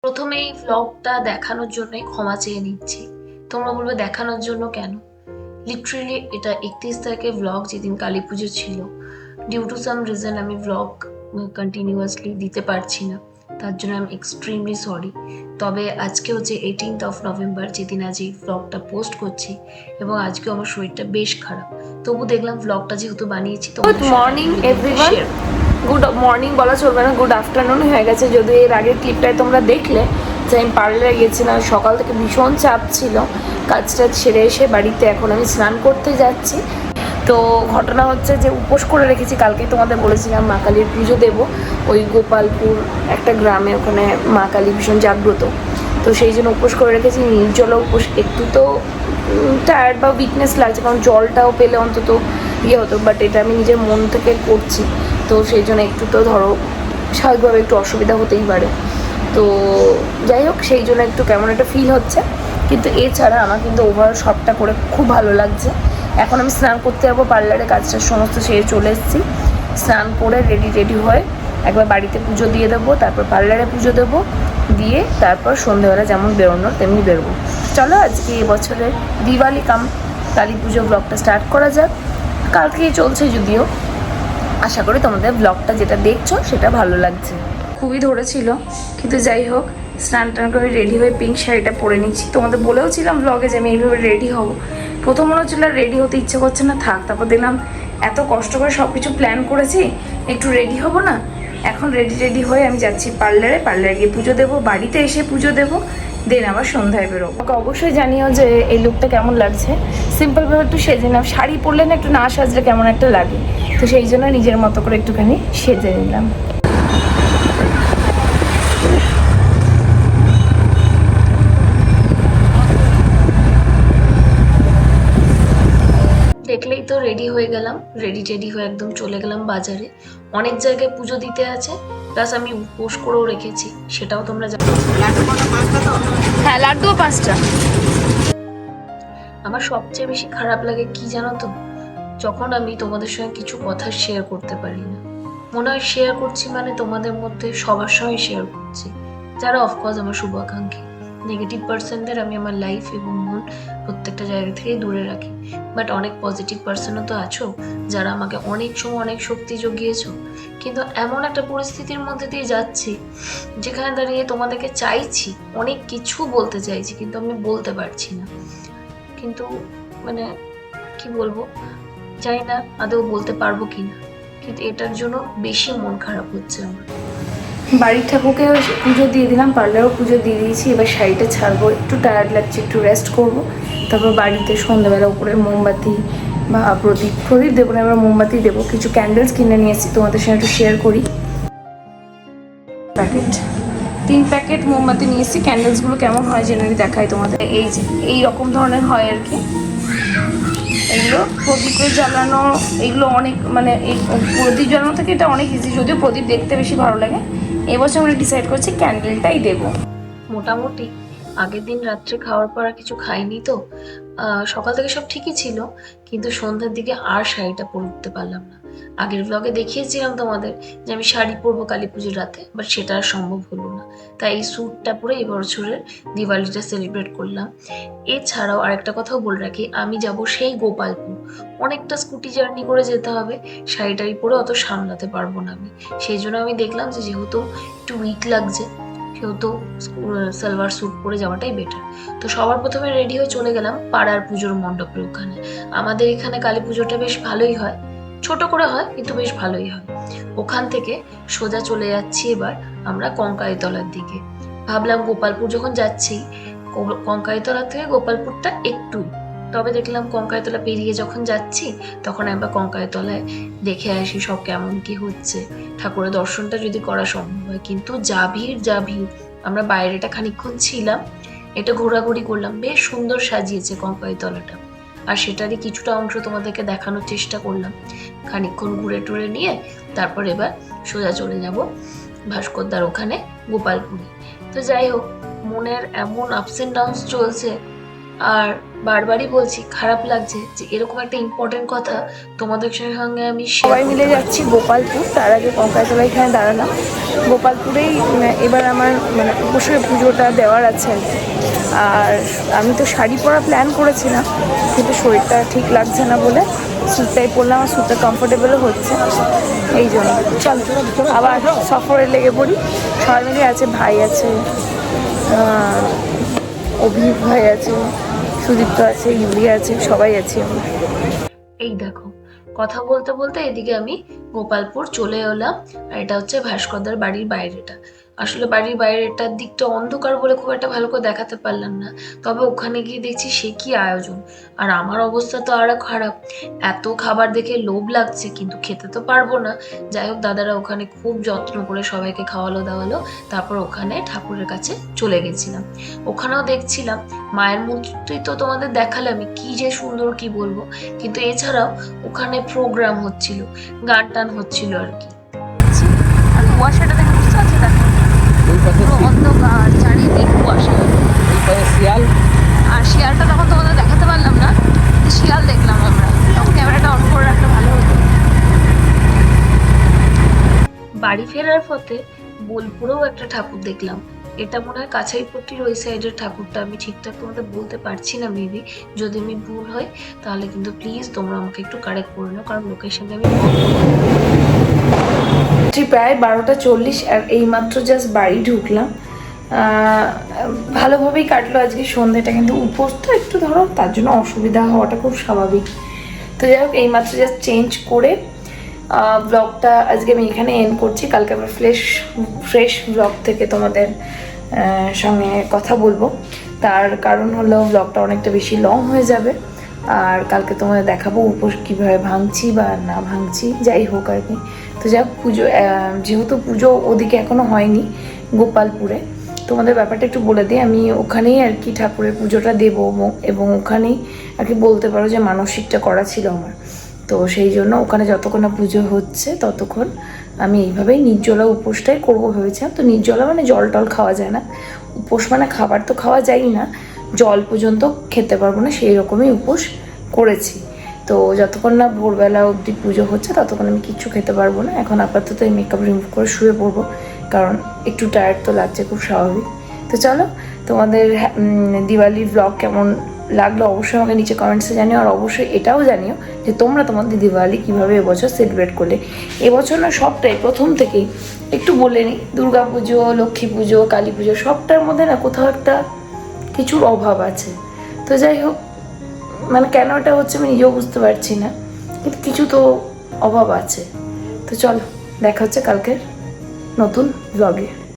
প্রথমেই ভ্লগটা দেখানোর জন্যই ক্ষমা চেয়ে নিচ্ছি। তোমরা বলবে দেখানোর জন্য কেন? লিটারেলি এটা 31 তারিখে ভ্লগ, যেদিন কালী পুজো ছিল। ডিউ টু সাম রিজন আমি ভ্লগ কন্টিনিউয়াসলি দিতে পারছি না, তার জন্য আমি এক্সট্রিমলি সরি। তবে আজকে হচ্ছে 18th অফ নভেম্বর, যেদিন আজ এই ভ্লগটা পোস্ট করছি, এবং আজকেও আমার শরীরটা বেশ খারাপ। তবু দেখলাম ভ্লগটা যেহেতু বানিয়েছি, good morning everyone. Good morning বলা চলবে না, গুড আফটারনুন হয়ে গেছে। যদি এর আগের ক্লিপটায় তোমরা দেখলে যে আমি পার্লারে গেছিলাম, সকাল থেকে ভীষণ চাপ ছিল, কাজটা সেরে এসে বাড়িতে এখন আমি স্নান করতে যাচ্ছি। তো ঘটনা হচ্ছে যে উপোস করে রেখেছি, কালকে তোমাদের বলেছিলাম মা কালীর পুজো দেবো ওই গোপালপুর একটা গ্রামে, ওখানে মা কালী ভীষণ জাগ্রত। তো সেই জন্য উপোস করে রেখেছি, নির্জলা উপোস। একটু তো টায়ার্ড বা উইকনেস লাগছে, কারণ জলটাও পেলে অন্তত হতো, বাট এটা আমি নিজের মন থেকে করছি, তো সেই জন্য একটু তো ধরো স্বাভাবিকভাবে একটু অসুবিধা হতেই পারে। তো যাই হোক, সেই জন্য একটু কেমন একটা ফিল হচ্ছে, কিন্তু এছাড়া আমার কিন্তু ওভারঅল সবটা করে খুব ভালো লাগছে। এখন আমি স্নান করতে যাবো, পার্লারে কাজটা সমস্ত সেরে চলে এসেছি। স্নান করে রেডি হয়ে একবার বাড়িতে পুজো দিয়ে দেবো, তারপর পার্লারে পুজো দেবো, দিয়ে তারপর সন্ধ্যেবেলা যেমন বেরোনোর তেমনি বেরোবো। চলো আজকে এবছরের দিওয়ালি কাম কালী পুজো ব্লগটা স্টার্ট করা যাক। কালকেই চলছে যদিও, আশা করি তোমাদের ব্লগটা যেটা দেখছো সেটা ভালো লাগছে। খুবই ধরেছিল, কিন্তু যাই হোক, স্নান টান করে রেডি হয়ে পিঙ্ক শাড়িটা পরে নিচ্ছি। তোমাদের বলেও ছিলাম ব্লগে যে আমি এইভাবে রেডি হব। প্রথম মনে হচ্ছিল রেডি হতে ইচ্ছে করছে না, থাক। তারপর দেখলাম এত কষ্ট করে সব কিছু প্ল্যান করেছি, একটু রেডি হব না। এখন রেডি হয়ে আমি যাচ্ছি পার্লারে গিয়ে পুজো দেবো, বাড়িতে এসে পুজো দেবো, দেন আবার সন্ধ্যায় বেরোবো। আমাকে অবশ্যই জানিও যে এই লুকটা কেমন লাগছে। সিম্পলভাবে একটু সেজে নাও, শাড়ি পরলে না একটু না সাজলে কেমন একটা লাগে, তো সেই জন্য নিজের মতো করে একটুখানি সেজে নিলাম। দেখলেই তো রেডি হয়ে গেলাম, রেডি হয়ে একদম চলে গেলাম বাজারে। অনেক জায়গায় পুজো দিতে আছে, প্লাস আমি উপোস করেও রেখেছি, সেটাও তোমরা জানো। হ্যাঁ, লাড্ডুও 5টা। আমার সবচেয়ে বেশি খারাপ লাগে কি জানো তো? যখন আমি তোমাদের সঙ্গে কিছু কথা শেয়ার করতে পারি না। মনে হয় শেয়ার করছি মানে তোমাদের মধ্যে সবার সঙ্গে শেয়ার করছি, যারা অফকোর্স আমার শুভাকাঙ্ক্ষী। নেগেটিভ পার্সনদের আমি আমার লাইফ এবং মন প্রত্যেকটা জায়গা থেকেই দূরে রাখি, বাট অনেক পজিটিভ পার্সনও তো আছো, যারা আমাকে অনেক সময় অনেক শক্তি জুগিয়েছো। কিন্তু এমন একটা পরিস্থিতির মধ্যে দিয়ে যাচ্ছি, যেখানে দাঁড়িয়ে তোমাদেরকে চাইছি, অনেক কিছু বলতে চাইছি, কিন্তু আমি বলতে পারছি না। কিন্তু মানে কি বলবো, জানি না আদৌ বলতে পারবো কিনা, কিন্তু এটার জন্য বেশি মন খারাপ হচ্ছে আমার। বাড়ির ঠাকুরকে পুজো দিয়ে দিলাম, পার্লারও পুজো দিয়ে দিয়েছি। এবার শাড়িটা ছাড়বো, একটু টায়ার্ড লাগছে, একটু রেস্ট করবো। তারপর বাড়িতে সন্ধ্যাবেলা উপরে মোমবাতি বা প্রদীপ দেবো না, এবার মোমবাতি দেবো। কিছু ক্যান্ডেলস কিনে নিয়ে এসেছি, তোমাদের সঙ্গে একটু শেয়ার করি। 3 প্যাকেট মোমবাতি নিয়ে এসেছি। ক্যান্ডেলসগুলো কেমন হয় জেনারেলি দেখাই তোমাদের। এই যে এই রকম ধরনের হয় আর কি, এগুলো প্রদীপে জ্বালানো। এগুলো অনেক মানে এই প্রদীপ জ্বালানো থেকে এটা অনেক ইজি, যদিও প্রদীপ দেখতে বেশি ভালো লাগে। এবছর আমরা ডিসাইড করছি ক্যান্ডেলটাই দেবো। মোটামুটি আগের দিন রাত্রে খাওয়ার পর আর কিছু খাইনি তো, সকাল থেকে সব ঠিকই ছিল, কিন্তু সন্ধ্যার দিকে আর শাড়িটা পরে উঠতে পারলাম না। আগের ব্লগে দেখিয়েছিলাম তোমাদের যে আমি শাড়ি পরবো কালী পুজোর রাতে, বাট সেটা আর সম্ভব হলো না। তাই এই স্যুটটা পরে এই বছরের দিওয়ালিটা সেলিব্রেট করলাম। এছাড়াও আরেকটা কথাও বলে রাখি, আমি যাব সেই গোপালপুর, অনেকটা স্কুটি জার্নি করে যেতে হবে, শাড়িটারি পরে অত সামলাতে পারবো না আমি। সেই জন্য আমি দেখলাম যে যেহেতু একটু উইক লাগছে, সেহেতু সালোয়ার স্যুট পরে যাওয়াটাই বেটার। তো সবার প্রথমে রেডি হয়ে চলে গেলাম পাড়ার পুজোর মণ্ডপের ওখানে। আমাদের এখানে কালী পুজোটা বেশ ভালোই হয়, ছোট করে হয় কিন্তু বেশ ভালোই হয়। ওখান থেকে সোজা চলে যাচ্ছি এবার আমরা কঙ্কালীতলার দিকে। ভাবলাম গোপালপুর যখন যাচ্ছি, কঙ্কালীতলা থেকে গোপালপুরটা একটু, তবে দেখলাম কঙ্কালীতলা পেরিয়ে যখন যাচ্ছি, তখন একবার কঙ্কালীতলায় দেখে আসি সব কেমন কি হচ্ছে, ঠাকুরের দর্শনটা যদি করা সম্ভব হয়। কিন্তু যা ভিড়। আমরা বাইরেটা খানিকক্ষণ ছিলাম, এটা ঘোরাঘুরি করলাম, বেশ সুন্দর সাজিয়েছে কঙ্কালীতলাটা, আর সেটারই কিছুটা অংশ তোমাদেরকে দেখানোর চেষ্টা করলাম। খানিকক্ষণ ঘুরে টুরে নিয়ে তারপর এবার সোজা চলে যাব ভাস্করদার ওখানে গোপালপুরে। তো যাই হোক, মনের এমন আপস অ্যান্ড ডাউনস চলছে, আর বারবারই বলছি, খারাপ লাগছে যে এরকম একটা ইম্পর্টেন্ট কথা তোমাদের সঙ্গে আমি শেয়ার সবাই মিলে যাচ্ছি গোপালপুর। তার আগে কঙ্কালতলা এখানে দাঁড়ালাম। গোপালপুরেই এবার আমার মানে উপসের পুজোটা দেওয়ার আছে আর কি। আর আমি তো শাড়ি পরা প্ল্যান করেছিলাম, কিন্তু শরীরটা ঠিক লাগছে না বলে স্যুটটাই পরলাম। আর স্যুটটা কমফোর্টেবলও হচ্ছে, এই জন্য চল আবার সফরে লেগে পড়ি। সবাই মিলে আছে, ভাই আছে, অভিক ভাই আছে, সুদীপ্ত আছে, ইউলি আছে, সবাই আছি আমরা। এই দেখো, কথা বলতে বলতে এদিকে আমি গোপালপুর চলে এলাম। আর এটা হচ্ছে ভাস্করদার বাড়ির বাইরেটা। আসলে বাড়ির বাইরেটার দিকটা অন্ধকার বলে খুব একটা ভালো করে দেখাতে পারলাম না, তবে ওখানে গিয়ে দেখছি সে কি আয়োজন। আর আমার অবস্থা তো আরো খারাপ, এত খাবার দেখে লোভ লাগছে কিন্তু খেতে তো পারবো না। যাই হোক, দাদারা ওখানে খুব যত্ন করে সবাইকে খাওয়ালো দাওয়ালো, তারপর ওখানে ঠাকুরের কাছে চলে গেছিলাম। ওখানেও দেখছিলাম মায়ের মূর্তি তো তোমাদের দেখালামই, কি যে সুন্দর কি বলবো। কিন্তু এছাড়াও ওখানে প্রোগ্রাম হচ্ছিল, গান টান হচ্ছিল আর কি। আর কুয়াশাটা দেখে বুঝতে পারছি, দেখো পুরো অন্ধকার, চারিদিক কুয়াশা। শিয়াল, আর শিয়ালটা তখন তোমাদের দেখাতে পারলাম না, শিয়াল দেখলাম আমরা, তখন ক্যামেরাটা অন করে রাখলে ভালো হতো। বাড়ি ফেরার পথে বোলপুরেও একটা ঠাকুর দেখলাম। এটা মনে হয় কাছাইপট্টির ওই সাইডের ঠাকুরটা, আমি ঠিকঠাক তোমাদের বলতে পারছি না, মেবি যদি আমি ভুল হয় তাহলে কিন্তু প্লিজ তোমরা আমাকে একটু কারেক্ট করে নাও, কারণ লোকেশনটা আমি প্রায় 12:40 আর এইমাত্র জাস্ট বাড়ি ঢুকলাম। ভালোভাবেই কাটলো আজকে সন্ধ্যেটা, কিন্তু উপোস তো একটু ধরো তার জন্য অসুবিধা হওয়াটা খুব স্বাভাবিক। তো যাই হোক, এইমাত্র জাস্ট চেঞ্জ করে ব্লগটা আজকে আমি এখানে এন্ড করছি। কালকে আবার ফ্রেশ ব্লগ থেকে তোমাদের সঙ্গে কথা বলবো। তার কারণ হলো ব্লগটা অনেকটা বেশি লং হয়ে যাবে, আর কালকে তোমাদের দেখাবো উপোস কীভাবে ভাঙছি বা না ভাঙছি, যাই হোক আর কি। তো যাই হোক, পুজো যেহেতু পুজো ওদিকে এখনও হয়নি গোপালপুরে, তোমাদের ব্যাপারটা একটু বলে দিই। আমি ওখানেই আর কি ঠাকুরের পুজোটা দেবো, এবং ওখানেই আর কি বলতে পারো যে মানসিকটা করা ছিল আমার। তো সেই জন্য ওখানে যতক্ষণ না পুজো হচ্ছে ততক্ষণ আমি এইভাবেই নির্জলা উপোসটাই করবো ভেবেছিলাম। তো নির্জলা মানে জল টল খাওয়া যায় না, উপোস মানে খাবার তো খাওয়া যায়ই না, জল পর্যন্ত খেতে পারবো না, সেই রকমই উপোস করেছি। তো যতক্ষণ না ভোরবেলা অবধি পুজো হচ্ছে ততক্ষণ আমি কিচ্ছু খেতে পারবো না। এখন আপাতত এই মেকআপ রিমুভ করে শুয়ে পড়বো, কারণ একটু টায়ার্ড তো লাগছে, খুব স্বাভাবিক। তো চলো, তোমাদের দিওয়ালির ব্লগ কেমন লাগলো অবশ্যই আমাকে নিচে কমেন্টসে জানিও। আর অবশ্যই এটাও জানিও যে তোমরা তোমাদের দিওয়ালি কীভাবে এবছর সেলিব্রেট করলে। এবছর না সবটাই প্রথম থেকেই একটু বলে নিই, দুর্গা পুজো, লক্ষ্মী পুজো, কালী পুজো, সবটার মধ্যে না কোথাও একটা কিছুর অভাব আছে। তো যাই হোক, মানে কেন এটা হচ্ছে আমি নিজেও বুঝতে পারছি না, কিন্তু কিছু তো অভাব আছে। তো চলো, দেখা হচ্ছে কালকের নতুন ব্লগে।